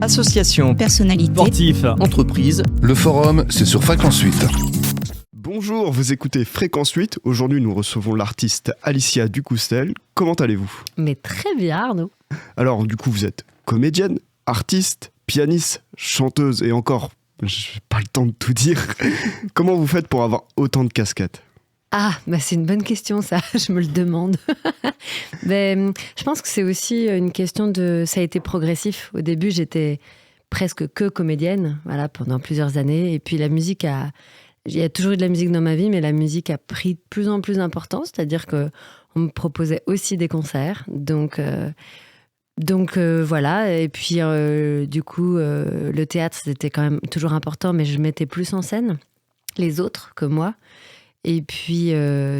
Association, personnalité, sportif, entreprise. Le forum, c'est sur Fréquence 8. Bonjour, vous écoutez Fréquence 8. Aujourd'hui, nous recevons l'artiste Alicia Ducoustel. Comment allez-vous ? Mais très bien, Arnaud. Alors, du coup, vous êtes comédienne, artiste, pianiste, chanteuse et encore, j'ai pas le temps de tout dire. Comment vous faites pour avoir autant de casquettes ? Ah, c'est une bonne question, ça, je me le demande. Je pense que c'est aussi une question de... Ça a été progressif. Au début, j'étais presque que comédienne, voilà, pendant plusieurs années. Et puis la musique a... Il y a toujours eu de la musique dans ma vie, mais la musique a pris de plus en plus d'importance. C'est-à-dire qu'on me proposait aussi des concerts. Donc voilà. Et puis, du coup, le théâtre, c'était quand même toujours important, mais je mettais plus en scène les autres que moi. Et puis,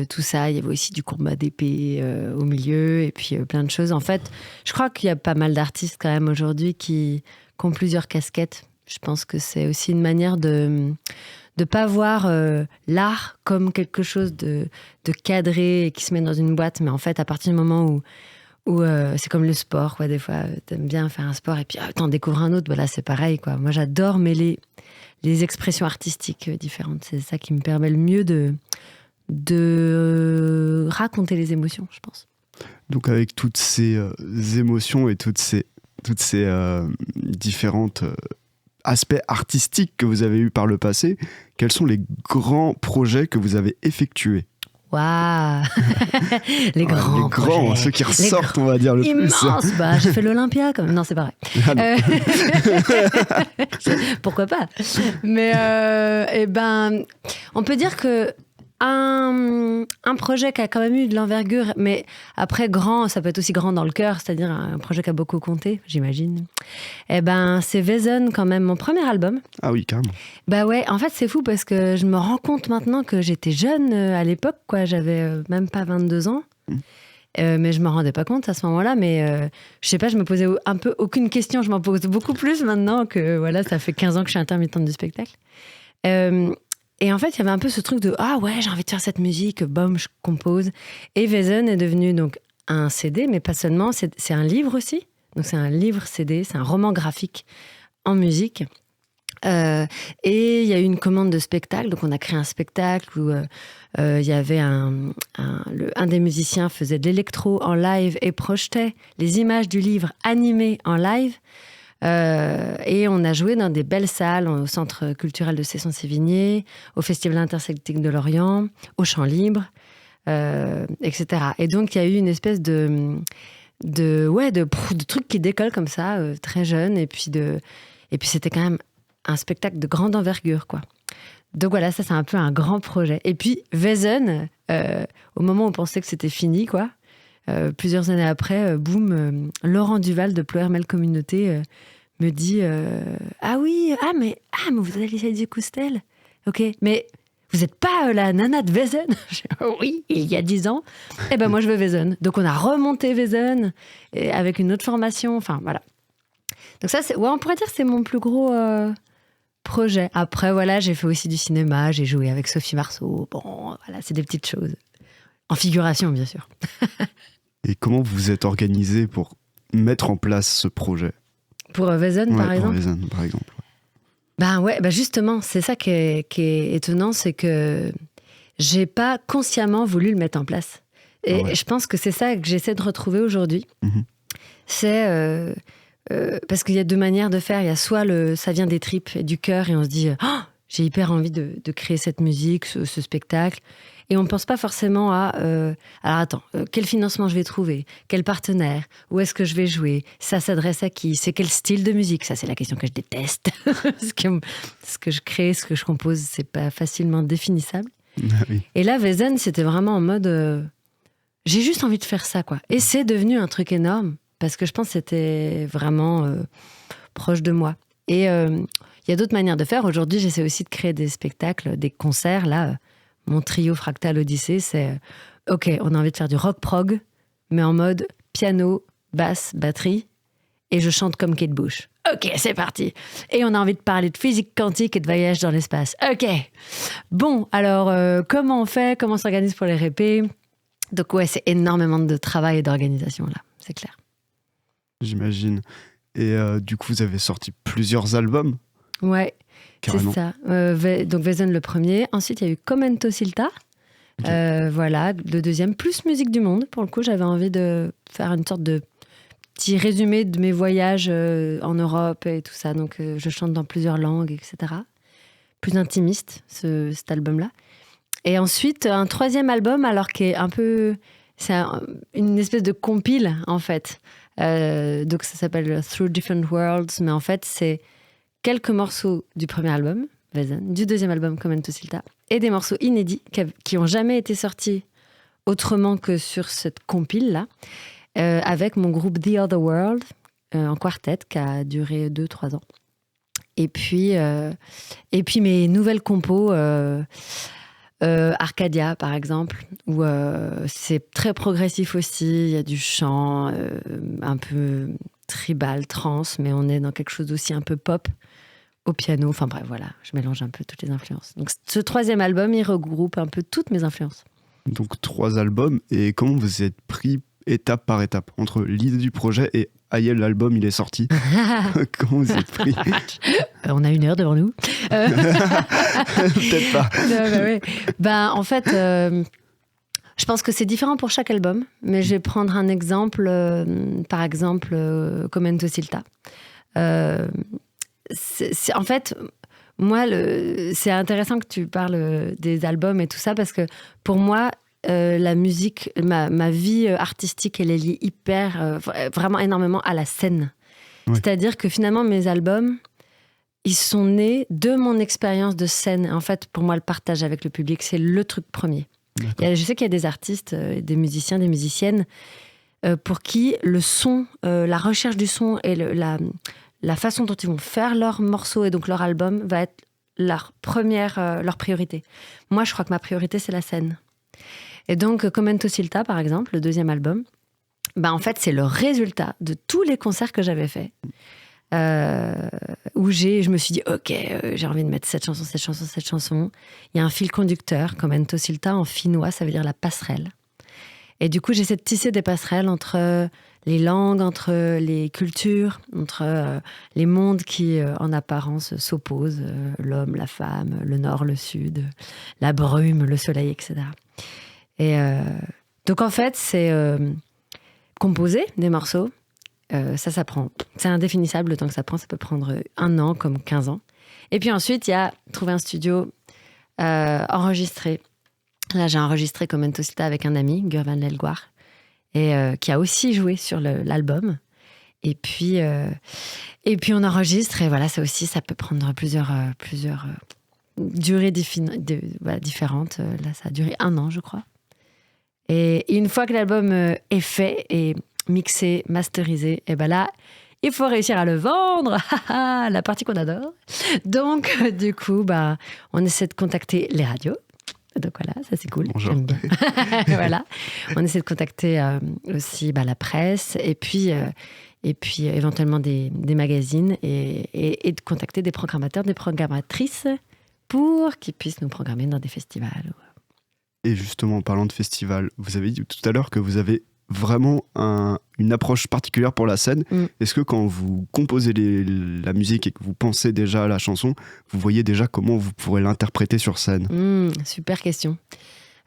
tout ça, il y avait aussi du combat d'épée au milieu, et puis plein de choses. En fait, je crois qu'il y a pas mal d'artistes quand même aujourd'hui qui ont plusieurs casquettes. Je pense que c'est aussi une manière de ne pas voir l'art comme quelque chose de cadré et qui se met dans une boîte. Mais en fait, à partir du moment où c'est comme le sport, quoi. Des fois, t'aimes bien faire un sport et puis t'en découvres un autre. Bah là, c'est pareil, quoi. Moi, j'adore mêler les expressions artistiques différentes. C'est ça qui me permet le mieux de raconter les émotions, je pense. Donc avec toutes ces émotions et toutes ces différentes aspects artistiques que vous avez eus par le passé, quels sont les grands projets que vous avez effectués ? Waouh. Les grands projets. Ceux qui ressortent, on va dire le immense. plus. J'ai fait l'Olympia quand même. Non, c'est pas vrai. Pourquoi pas ? Mais on peut dire que un projet qui a quand même eu de l'envergure, mais après grand, ça peut être aussi grand dans le cœur, c'est-à-dire un projet qui a beaucoup compté, j'imagine. C'est Wesen quand même, mon premier album. Ah oui, carrément. Ouais, en fait c'est fou parce que je me rends compte maintenant que j'étais jeune à l'époque, quoi. J'avais même pas 22 ans. Mais je me rendais pas compte à ce moment-là, mais je sais pas, je me posais un peu aucune question, je m'en pose beaucoup plus maintenant que voilà, ça fait 15 ans que je suis intermittente du spectacle. Et en fait, il y avait un peu ce truc de « Ah ouais, j'ai envie de faire cette musique, bam, je compose ». Et Wesen est devenu donc un CD, mais pas seulement, c'est un livre aussi. Donc c'est un livre CD, c'est un roman graphique en musique. Et il y a eu une commande de spectacle, donc on a créé un spectacle où il y avait un des musiciens faisait de l'électro en live et projetait les images du livre animées en live. Et on a joué dans des belles salles, au Centre culturel de Cesson-Sévigné, au Festival interceltique de Lorient, au Champ Libre, etc. Et donc il y a eu une espèce de truc qui décolle comme ça, très jeune, et puis c'était quand même un spectacle de grande envergure, quoi. Donc voilà, ça c'est un peu un grand projet. Et puis Wesen, au moment où on pensait que c'était fini, quoi, plusieurs années après, boum, Laurent Duval de Ploërmel Communauté me dit mais vous êtes Alicia Ducoustel, ok, mais vous n'êtes pas la nana de Wesen? Oui, il y a 10 ans. Moi je veux Wesen. Donc on a remonté Wesen avec une autre formation, enfin voilà. Donc ça, on pourrait dire que c'est mon plus gros projet. Après voilà, j'ai fait aussi du cinéma, j'ai joué avec Sophie Marceau, bon voilà, c'est des petites choses. En figuration bien sûr. Et comment vous vous êtes organisé pour mettre en place ce projet ? Pour Wesen, par exemple ? Pour Wesen, par exemple. Justement, c'est ça qui est étonnant, c'est que j'ai pas consciemment voulu le mettre en place. Et je pense que c'est ça que j'essaie de retrouver aujourd'hui. Mm-hmm. C'est parce qu'il y a deux manières de faire. Il y a soit ça vient des tripes et du cœur et on se dit j'ai hyper envie de créer cette musique, ce spectacle. Et on ne pense pas forcément à alors attends, quel financement je vais trouver, quel partenaire, où est-ce que je vais jouer, ça s'adresse à qui, c'est quel style de musique, ça c'est la question que je déteste. Parce que ce que je crée, ce que je compose, c'est pas facilement définissable. Ah oui. Et là, Wesen, c'était vraiment en mode j'ai juste envie de faire ça, quoi. Et c'est devenu un truc énorme parce que je pense que c'était vraiment proche de moi. Et il y a d'autres manières de faire. Aujourd'hui, j'essaie aussi de créer des spectacles, des concerts, là. Mon trio Fractal Odyssée, c'est ok, on a envie de faire du rock prog, mais en mode piano, basse, batterie, et je chante comme Kate Bush. Ok, c'est parti. Et on a envie de parler de physique quantique et de voyage dans l'espace. Ok. Bon, alors comment on fait ? Comment on s'organise pour les répés ? Donc c'est énormément de travail et d'organisation là, c'est clair. J'imagine. Et du coup, vous avez sorti plusieurs albums, Ouais, carrément. c'est ça. Donc Wesen le premier. Ensuite, il y a eu Commento Silta. Ok. Voilà, le deuxième, plus musique du monde. Pour le coup, j'avais envie de faire une sorte de petit résumé de mes voyages en Europe et tout ça. Donc, je chante dans plusieurs langues, etc. Plus intimiste, cet album-là. Et ensuite, un troisième album, alors qui est un peu... C'est une espèce de compile, en fait. Donc, ça s'appelle Through Different Worlds. Mais en fait, c'est quelques morceaux du premier album, Wesen, du deuxième album, Commento Silta, et des morceaux inédits qui n'ont jamais été sortis autrement que sur cette compile-là, avec mon groupe The Other World, en quartet, qui a duré 2-3 ans. Et puis mes nouvelles compos, Arcadia, par exemple, où c'est très progressif aussi, il y a du chant, un peu tribal, trance, mais on est dans quelque chose aussi un peu pop, au piano, enfin bref, voilà, je mélange un peu toutes les influences. Donc ce troisième album, il regroupe un peu toutes mes influences. Donc 3 albums, et comment vous êtes pris étape par étape entre l'idée du projet et aïe, l'album il est sorti. Comment vous êtes pris? On a 1 heure devant nous. Peut-être pas. Non, bah ouais. En fait, je pense que c'est différent pour chaque album, mais je vais prendre un exemple, par exemple, Commento Silta. En fait, moi, c'est intéressant que tu parles des albums et tout ça, parce que pour moi, la musique, ma vie artistique, elle est liée vraiment énormément à la scène. Ouais. C'est-à-dire que finalement, mes albums, ils sont nés de mon expérience de scène. En fait, pour moi, le partage avec le public, c'est le truc premier. Je sais qu'il y a des artistes, des musiciens, des musiciennes, pour qui le son, la recherche du son et la façon dont ils vont faire leur morceau et donc leur album va être leur priorité. Moi, je crois que ma priorité, c'est la scène. Et donc, Commento Silta, par exemple, le deuxième album, en fait, c'est le résultat de tous les concerts que j'avais faits. Où je me suis dit, ok, j'ai envie de mettre cette chanson. Il y a un fil conducteur, Commento Silta, en finnois, ça veut dire la passerelle. Et du coup, j'essaie de tisser des passerelles entre les langues, entre les cultures, entre les mondes qui, en apparence, s'opposent, l'homme, la femme, le nord, le sud, la brume, le soleil, etc. Et donc, en fait, c'est composer des morceaux. Ça prend... C'est indéfinissable le temps que ça prend. Ça peut prendre 1 an comme 15 ans. Et puis ensuite, il y a trouver un studio, enregistrer. Là, j'ai enregistré Commento Silta avec un ami, Gurvan Lelgoar, et qui a aussi joué sur l'album. Et puis on enregistre, et voilà, ça aussi, ça peut prendre plusieurs durées différentes. Là, ça a duré 1 an, je crois. Et une fois que l'album est fait et mixé, masterisé, et là, il faut réussir à le vendre, la partie qu'on adore. Donc, du coup, on essaie de contacter les radios. Donc voilà, ça c'est cool, Bonjour. j'aime bien. Voilà. On essaie de contacter aussi la presse et puis éventuellement des magazines et de contacter des programmateurs, des programmatrices pour qu'ils puissent nous programmer dans des festivals. Et justement, en parlant de festival, vous avez dit tout à l'heure que vous avez vraiment une approche particulière pour la scène. Est-ce que quand vous composez la musique et que vous pensez déjà à la chanson, vous voyez déjà comment vous pourrez l'interpréter sur scène? Super question.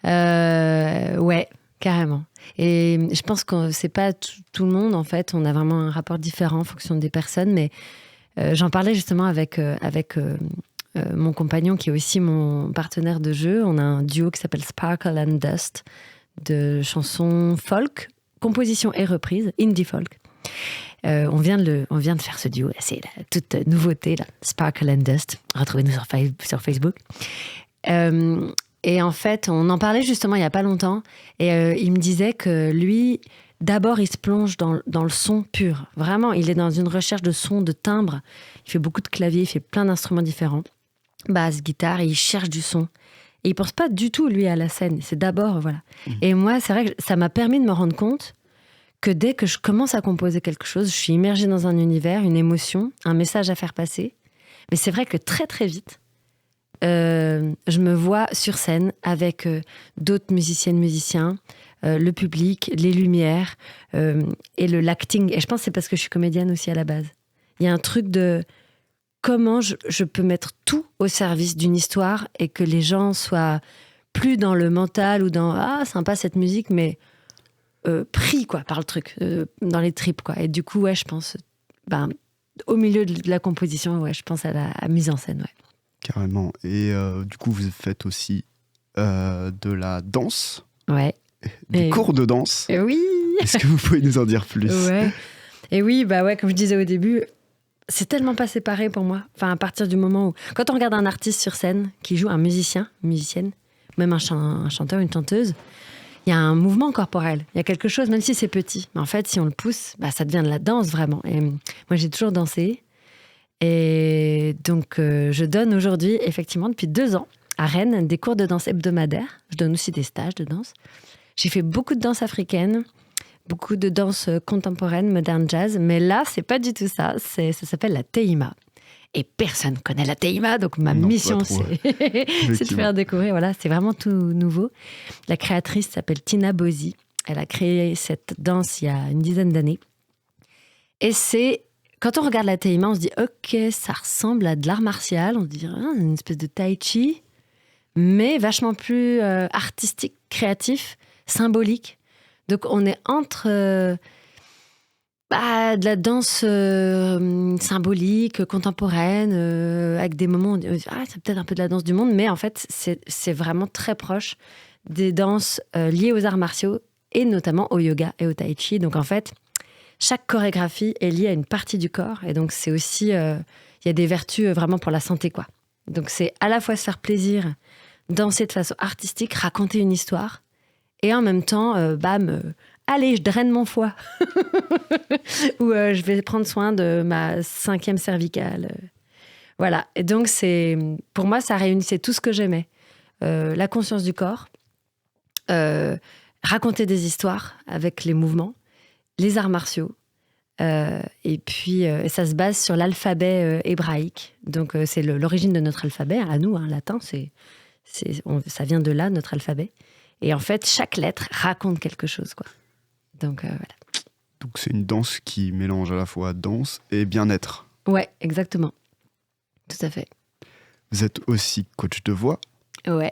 Ouais, carrément. Et je pense que c'est pas tout le monde, en fait. On a vraiment un rapport différent en fonction des personnes. Mais j'en parlais justement avec mon compagnon, qui est aussi mon partenaire de jeu. On a un duo qui s'appelle Sparkle and Dust, de chansons folk, composition et reprise, indie folk. On vient de faire ce duo, c'est la toute nouveauté, là, Sparkle and Dust. Retrouvez-nous sur Facebook. Et en fait, on en parlait justement il n'y a pas longtemps, et il me disait que lui, d'abord, il se plonge dans le son pur. Vraiment, il est dans une recherche de son, de timbre. Il fait beaucoup de claviers, il fait plein d'instruments différents. Basse, guitare, et il cherche du son. Et il pense pas du tout, lui, à la scène. C'est d'abord, voilà. Et moi, c'est vrai que ça m'a permis de me rendre compte que dès que je commence à composer quelque chose, je suis immergée dans un univers, une émotion, un message à faire passer. Mais c'est vrai que très, très vite, je me vois sur scène avec d'autres musiciennes, musiciens, le public, les lumières et l'acting. Et je pense que c'est parce que je suis comédienne aussi à la base. Il y a un truc de comment je peux mettre tout au service d'une histoire et que les gens soient plus dans le mental ou dans « Ah, sympa cette musique », mais pris quoi, par le truc, dans les tripes. Quoi. Et du coup, ouais, je pense, au milieu de la composition, ouais, je pense à la mise en scène. Ouais. Carrément. Et du coup, vous faites aussi de la danse, des cours de danse. Oui. Est-ce que vous pouvez nous en dire plus? Ouais. Et oui, comme je disais au début, c'est tellement pas séparé pour moi. Enfin, à partir du moment où... Quand on regarde un artiste sur scène qui joue, un musicien, une musicienne, même un chanteur, une chanteuse, il y a un mouvement corporel. Il y a quelque chose, même si c'est petit. Mais en fait, si on le pousse, ça devient de la danse, vraiment. Et moi, j'ai toujours dansé. Et donc, je donne aujourd'hui, effectivement, depuis 2 ans, à Rennes, des cours de danse hebdomadaires. Je donne aussi des stages de danse. J'ai fait beaucoup de danse africaine, beaucoup de danse contemporaine, moderne jazz. Mais là, c'est pas du tout ça. Ça s'appelle la Teima. Et personne connaît la Teima, donc ma mission, c'est de faire découvrir. Voilà, c'est vraiment tout nouveau. La créatrice s'appelle Tina Bozzi. Elle a créé cette danse il y a une dizaine d'années. Et quand on regarde la Teima, on se dit « Ok, ça ressemble à de l'art martial. » On se dit « une espèce de tai chi, mais vachement plus artistique, créatif, symbolique. » Donc on est entre... de la danse symbolique, contemporaine, avec des moments où on dit c'est peut-être un peu de la danse du monde, mais en fait, c'est vraiment très proche des danses liées aux arts martiaux et notamment au yoga et au tai chi. Donc en fait, chaque chorégraphie est liée à une partie du corps et donc c'est aussi, il y a des vertus vraiment pour la santé, quoi. Donc c'est à la fois se faire plaisir, danser de façon artistique, raconter une histoire et en même temps, allez, je draine mon foie. Ou je vais prendre soin de ma 5e cervicale. Voilà. Et donc, pour moi, ça réunissait tout ce que j'aimais. La conscience du corps, raconter des histoires avec les mouvements, les arts martiaux. Et puis, ça se base sur l'alphabet hébraïque. Donc, c'est l'origine de notre alphabet. À nous, latin, ça vient de là, notre alphabet. Et en fait, chaque lettre raconte quelque chose, quoi. Donc, voilà. Donc, c'est une danse qui mélange à la fois danse et bien-être. Ouais, exactement. Tout à fait. Vous êtes aussi coach de voix. Ouais.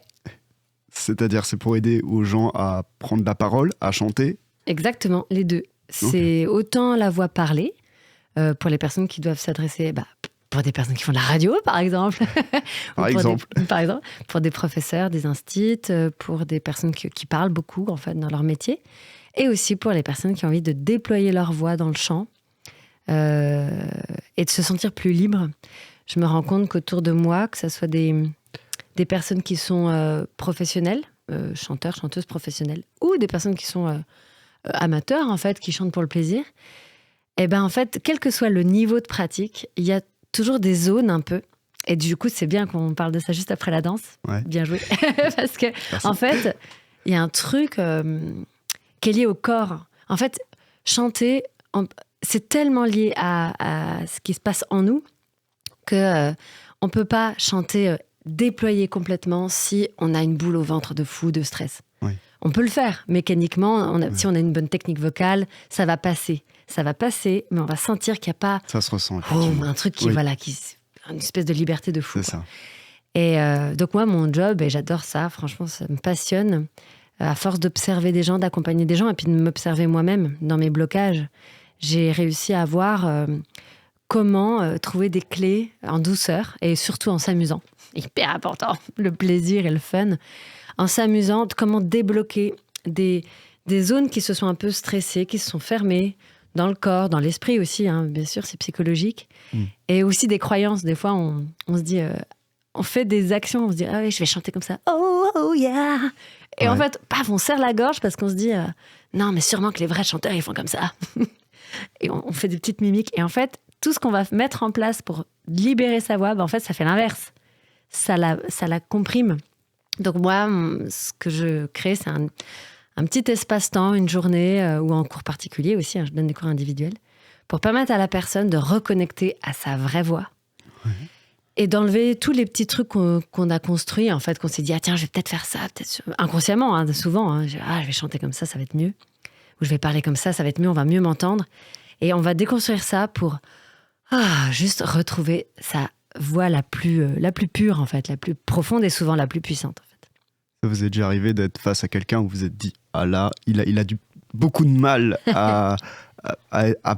C'est-à-dire, c'est pour aider aux gens à prendre la parole, à chanter. Exactement, les deux. C'est autant la voix parlée, pour les personnes qui doivent s'adresser... pour des personnes qui font de la radio, par exemple. Par exemple, pour des professeurs, des instits, pour des personnes qui parlent beaucoup, en fait, dans leur métier. Et aussi pour les personnes qui ont envie de déployer leur voix dans le chant et de se sentir plus libre. Je me rends compte qu'autour de moi, que ce soit des personnes qui sont professionnelles, chanteurs, chanteuses professionnelles, ou des personnes qui sont amateurs, en fait, qui chantent pour le plaisir, et en fait, quel que soit le niveau de pratique, il y a toujours des zones un peu. Et du coup, c'est bien qu'on parle de ça juste après la danse. Ouais. Bien joué. Parce que, en fait, il y a un truc qui est lié au corps. En fait, chanter, c'est tellement lié à ce qui se passe en nous que on peut pas chanter déployer complètement si on a une boule au ventre de fou, de stress. Oui. On peut le faire mécaniquement. Si on a une bonne technique vocale, ça va passer. Ça va passer, mais on va sentir qu'il n'y a pas... Ça se ressent. un truc qui, une espèce de liberté de fou. C'est ça. Et donc moi, mon job, et j'adore ça, franchement, ça me passionne, à force d'observer des gens, d'accompagner des gens, et puis de m'observer moi-même dans mes blocages, j'ai réussi à voir comment trouver des clés en douceur, et surtout en s'amusant. Hyper important, le plaisir et le fun. En s'amusant, comment débloquer des zones qui se sont un peu stressées, qui se sont fermées, dans le corps, dans l'esprit aussi, bien sûr, c'est psychologique. Et aussi des croyances. Des fois, on se dit... on fait des actions, on se dit « Ah oui, je vais chanter comme ça. Oh yeah !» Et en fait, paf, on serre la gorge parce qu'on se dit « Non, mais sûrement que les vrais chanteurs, ils font comme ça. » Et on fait des petites mimiques. Et en fait, tout ce qu'on va mettre en place pour libérer sa voix, en fait, ça fait l'inverse. Ça la comprime. Donc moi, ce que je crée, c'est un petit espace-temps, une journée, ou en cours particulier aussi, je donne des cours individuels, pour permettre à la personne de reconnecter à sa vraie voix. et d'enlever tous les petits trucs qu'on a construits, en fait, qu'on s'est dit, ah tiens, je vais peut-être faire ça, inconsciemment, hein, souvent, hein, je vais chanter comme ça va être mieux, ou je vais parler comme ça va être mieux, on va mieux m'entendre, et on va déconstruire ça pour juste retrouver sa voix la plus pure, en fait, la plus profonde et souvent la plus puissante, en fait. Ça vous est déjà arrivé d'être face à quelqu'un où vous vous êtes dit, ah là, il a beaucoup de mal à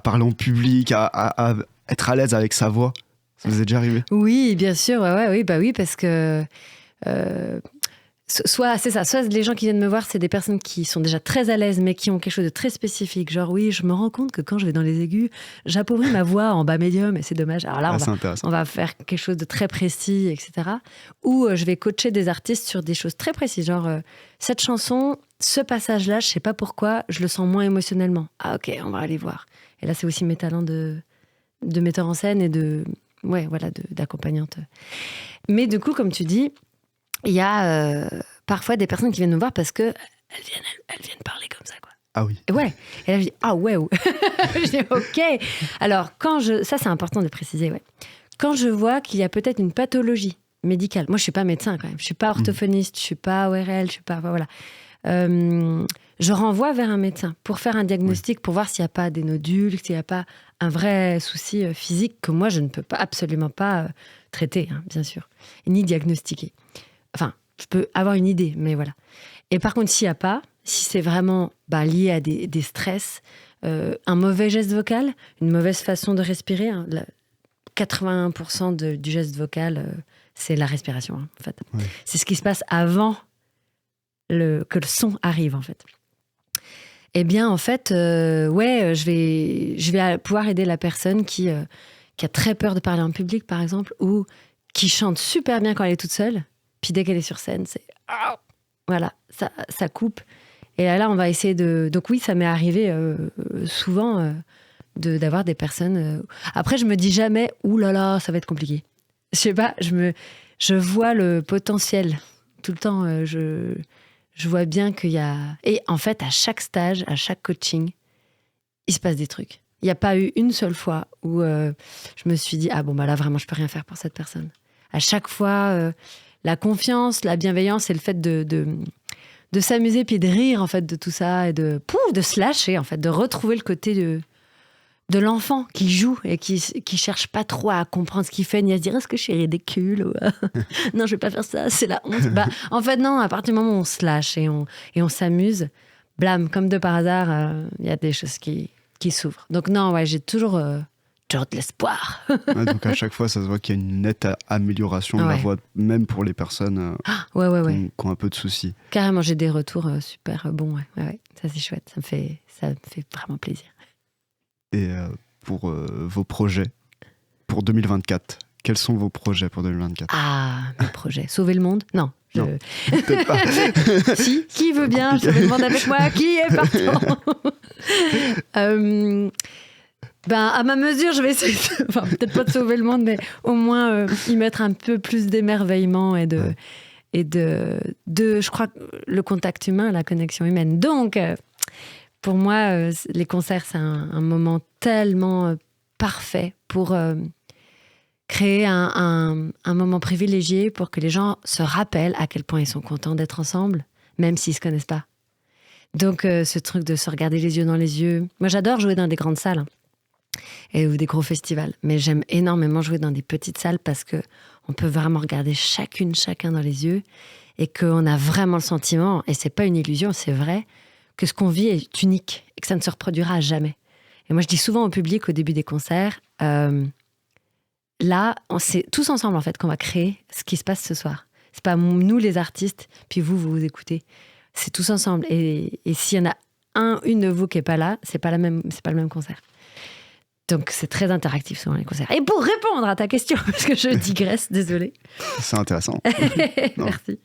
parler en public, à être à l'aise avec sa voix. Ça vous est déjà arrivé? Oui, bien sûr, oui, parce que soit les gens qui viennent me voir, c'est des personnes qui sont déjà très à l'aise, mais qui ont quelque chose de très spécifique. Genre, oui, je me rends compte que quand je vais dans les aigus, j'appauvris ma voix en bas médium, et c'est dommage. Alors là, on va faire quelque chose de très précis, etc. Ou je vais coacher des artistes sur des choses très précises. Genre, cette chanson, ce passage-là, je sais pas pourquoi, je le sens moins émotionnellement. Ah ok, on va aller voir. Et là, c'est aussi mes talents de metteur en scène et d'accompagnante. Mais du coup, comme tu dis, il y a parfois des personnes qui viennent nous voir parce que elles viennent parler comme ça, quoi. Ah oui. Ouais. Et là, je dis, ah ouais. Je dis, ok. Alors, ça, c'est important de préciser, ouais. Quand je vois qu'il y a peut-être une pathologie médicale, moi, je suis pas médecin quand même, je suis pas orthophoniste, je suis pas ORL, je suis pas, voilà. Je renvoie vers un médecin pour faire un diagnostic, pour voir s'il n'y a pas des nodules, s'il n'y a pas un vrai souci physique que moi, je ne peux absolument pas traiter, hein, bien sûr, ni diagnostiquer. Enfin, je peux avoir une idée, mais voilà. Et par contre, s'il n'y a pas, si c'est vraiment lié à des stress, un mauvais geste vocal, une mauvaise façon de respirer, hein, 81% du geste vocal, c'est la respiration, hein, en fait. Ouais. C'est ce qui se passe avant que le son arrive, en fait. Eh bien, en fait, je vais pouvoir aider la personne qui a très peur de parler en public, par exemple, ou qui chante super bien quand elle est toute seule, puis dès qu'elle est sur scène, c'est... Voilà, ça coupe. Et là, on va essayer de... Donc oui, ça m'est arrivé souvent d'avoir des personnes... Après, je me dis jamais, ouh là là, ça va être compliqué. Je sais pas, je vois le potentiel. Tout le temps, je vois bien qu'il y a... Et en fait, à chaque stage, à chaque coaching, il se passe des trucs. Il n'y a pas eu une seule fois où je me suis dit, ah bon, là, vraiment, je peux rien faire pour cette personne. À chaque fois, la confiance, la bienveillance et le fait de s'amuser puis de rire, en fait, de tout ça et de se lâcher, en fait, de retrouver le côté de l'enfant qui joue et qui cherche pas trop à comprendre ce qu'il fait, ni à se dire est-ce que je suis ridicule ou non, je vais pas faire ça, c'est la honte. En fait, non, à partir du moment où on se lâche et on s'amuse, blam, comme de par hasard, il y a des choses qui s'ouvrent. Donc non, ouais, j'ai toujours de l'espoir. Ouais, donc à chaque fois, ça se voit qu'il y a une nette amélioration de la voix, même pour les personnes qui ont un peu de soucis. Carrément, j'ai des retours super bons. Ouais. Ça, c'est chouette. Ça me fait vraiment plaisir. Et pour vos projets pour 2024, quels sont vos projets pour 2024? Ah, mes projets. Sauver le monde? Non. Peut-être pas. Si, qui veut bien sauver le monde avec moi? Qui est partant? À ma mesure, je vais essayer peut-être pas de sauver le monde, mais au moins y mettre un peu plus d'émerveillement et de, je crois, le contact humain, la connexion humaine. Donc, pour moi, les concerts, c'est un moment tellement parfait pour créer un moment privilégié pour que les gens se rappellent à quel point ils sont contents d'être ensemble, même s'ils ne se connaissent pas. Donc, ce truc de se regarder les yeux dans les yeux. Moi, j'adore jouer dans des grandes salles, hein, ou des gros festivals. Mais j'aime énormément jouer dans des petites salles parce qu'on peut vraiment regarder chacun dans les yeux et qu'on a vraiment le sentiment, et c'est pas une illusion, c'est vrai, que ce qu'on vit est unique et que ça ne se reproduira jamais. Et moi, je dis souvent au public au début des concerts, là, c'est tous ensemble en fait qu'on va créer ce qui se passe ce soir. C'est pas nous les artistes, puis vous écoutez. C'est tous ensemble. Et s'il y en a une de vous qui est pas là, c'est pas le même concert. Donc c'est très interactif souvent les concerts. Et pour répondre à ta question, parce que je digresse, désolée. C'est intéressant. Merci.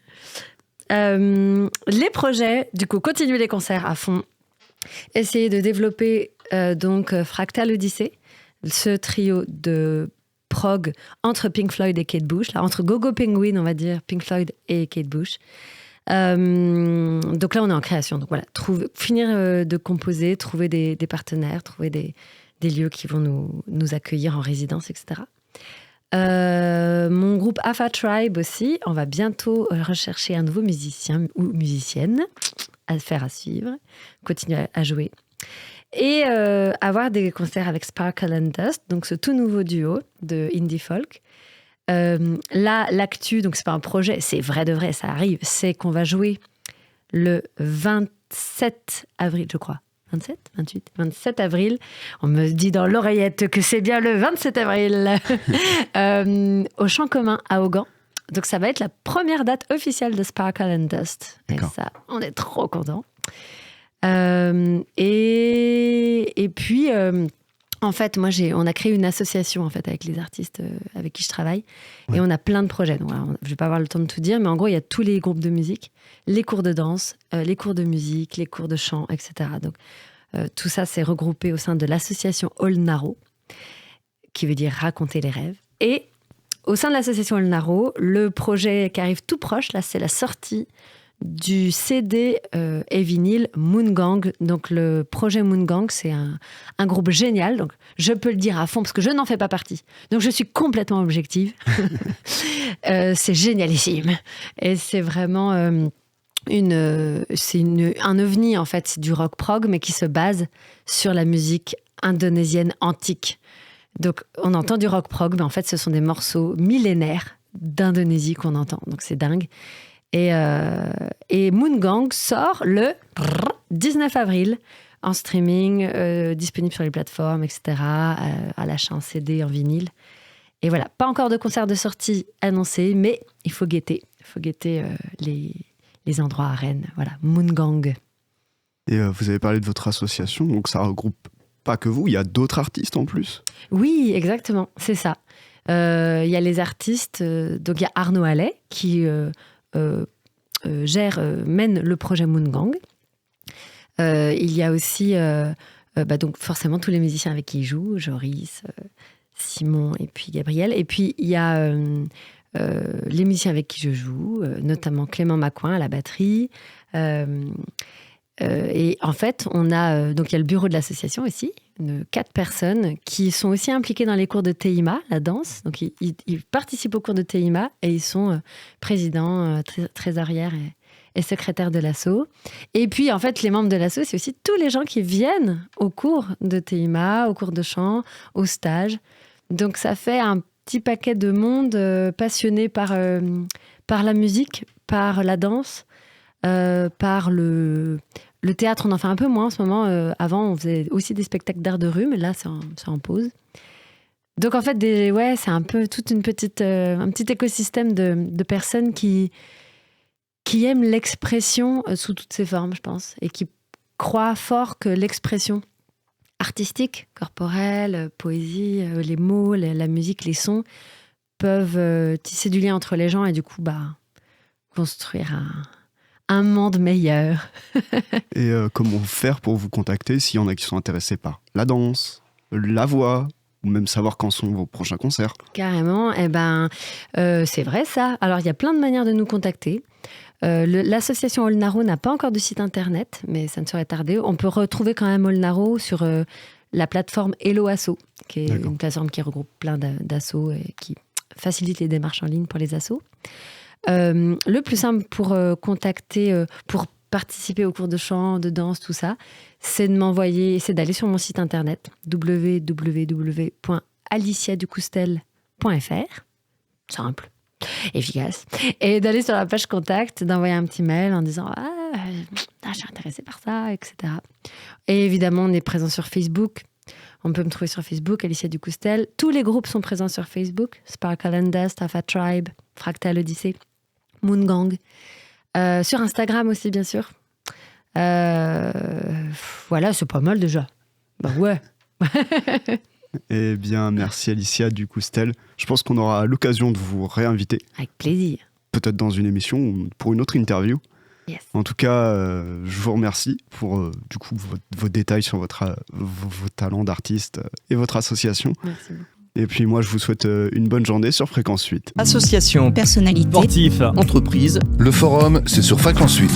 Les projets, du coup, continuer les concerts à fond. Essayer de développer Fractal Odyssey, ce trio de prog entre Pink Floyd et Kate Bush, là, entre Gogo Penguin, on va dire, Pink Floyd et Kate Bush. Donc là, on est en création. Donc voilà, finir de composer, trouver des partenaires, trouver des lieux qui vont nous accueillir en résidence, etc. Mon groupe Alpha Tribe aussi. On va bientôt rechercher un nouveau musicien ou musicienne à faire à suivre, continuer à jouer. Et avoir des concerts avec Sparkle and Dust, donc ce tout nouveau duo de indie folk. Là, l'actu, donc c'est pas un projet, c'est vrai de vrai, ça arrive, c'est qu'on va jouer le 27 avril, je crois. 27 avril. On me dit dans l'oreillette que c'est bien le 27 avril au Champ Commun à Augan. Donc ça va être la première date officielle de Sparkle and Dust. D'accord. Et ça, on est trop contents. Et puis, en fait, on a créé une association en fait, avec les artistes avec qui je travaille. Ouais. Et on a plein de projets. Donc, alors, je ne vais pas avoir le temps de tout dire, mais en gros, il y a tous les groupes de musique, les cours de danse, les cours de musique, les cours de chant, etc. Donc, tout ça, c'est regroupé au sein de l'association Olnaro, qui veut dire raconter les rêves. Et au sein de l'association Olnaro, le projet qui arrive tout proche, là, c'est la sortie du CD et vinyle Moongang. Donc le projet Moongang, c'est un groupe génial. Donc je peux le dire à fond parce que je n'en fais pas partie. Donc je suis complètement objective. C'est génialissime. Et c'est vraiment un ovni en fait. C'est du rock prog mais qui se base sur la musique indonésienne antique. Donc on entend du rock prog, mais en fait ce sont des morceaux millénaires d'Indonésie qu'on entend. Donc c'est dingue. Et Moongang sort le 19 avril en streaming, disponible sur les plateformes, etc., à l'achat en CD, en vinyle. Et voilà, pas encore de concert de sortie annoncé, mais il faut guetter. Il faut guetter les endroits à Rennes. Voilà, Moongang. Et vous avez parlé de votre association, donc ça regroupe pas que vous, il y a d'autres artistes en plus. Oui, exactement, c'est ça. Il y a les artistes, donc il y a Arnaud Allais qui... mène le projet Moongang. Il y a aussi donc forcément tous les musiciens avec qui il joue, Joris, Simon et puis Gabriel. Et puis il y a les musiciens avec qui je joue, notamment Clément Macoin à la batterie. Et en fait, donc il y a le bureau de l'association aussi, de 4 personnes qui sont aussi impliquées dans les cours de TEIMA, la danse. Donc ils participent aux cours de TEIMA et ils sont présidents, trésorières et secrétaires de l'asso. Et puis en fait, les membres de l'asso, c'est aussi tous les gens qui viennent aux cours de TEIMA, aux cours de chant, aux stages. Donc ça fait un petit paquet de monde passionné par la musique, par la danse, par le théâtre. On en fait un peu moins en ce moment. Avant, on faisait aussi des spectacles d'art de rue, mais là, c'est en pause. Donc en fait, c'est un peu toute un petit écosystème de personnes qui aiment l'expression sous toutes ses formes, je pense, et qui croient fort que l'expression artistique, corporelle, poésie, les mots, la musique, les sons peuvent tisser du lien entre les gens et du coup, construire un monde meilleur. Et comment faire pour vous contacter s'il y en a qui sont intéressés par la danse, la voix, ou même savoir quand sont vos prochains concerts? Carrément, c'est vrai ça. Alors il y a plein de manières de nous contacter. L'association Olnaro n'a pas encore de site internet, mais ça ne saurait tarder. On peut retrouver quand même Olnaro sur la plateforme Hello Asso, qui est une plateforme qui regroupe plein d'assos et qui facilite les démarches en ligne pour les assos. Le plus simple pour contacter, pour participer aux cours de chant, de danse, tout ça, c'est d'aller sur mon site internet www.aliciaducoustel.fr. Simple, efficace. Et d'aller sur la page contact, d'envoyer un petit mail en disant je suis intéressée par ça, etc. Et évidemment, on est présent sur Facebook. On peut me trouver sur Facebook, Alicia Ducoustel. Tous les groupes sont présents sur Facebook. Sparkle and Dust, Alpha Tribe, Fractal Odyssey, Moongang. Sur Instagram aussi, bien sûr. Voilà, c'est pas mal déjà. Ouais. Eh bien, merci Alicia Ducoustel. Je pense qu'on aura l'occasion de vous réinviter. Avec plaisir. Peut-être dans une émission ou pour une autre interview. Yes. En tout cas, je vous remercie pour vos détails sur vos talents d'artiste et votre association. Merci beaucoup. Et puis moi, je vous souhaite une bonne journée sur Fréquence 8. Association, personnalité, sportif, entreprise. Le forum, c'est sur Fréquence 8.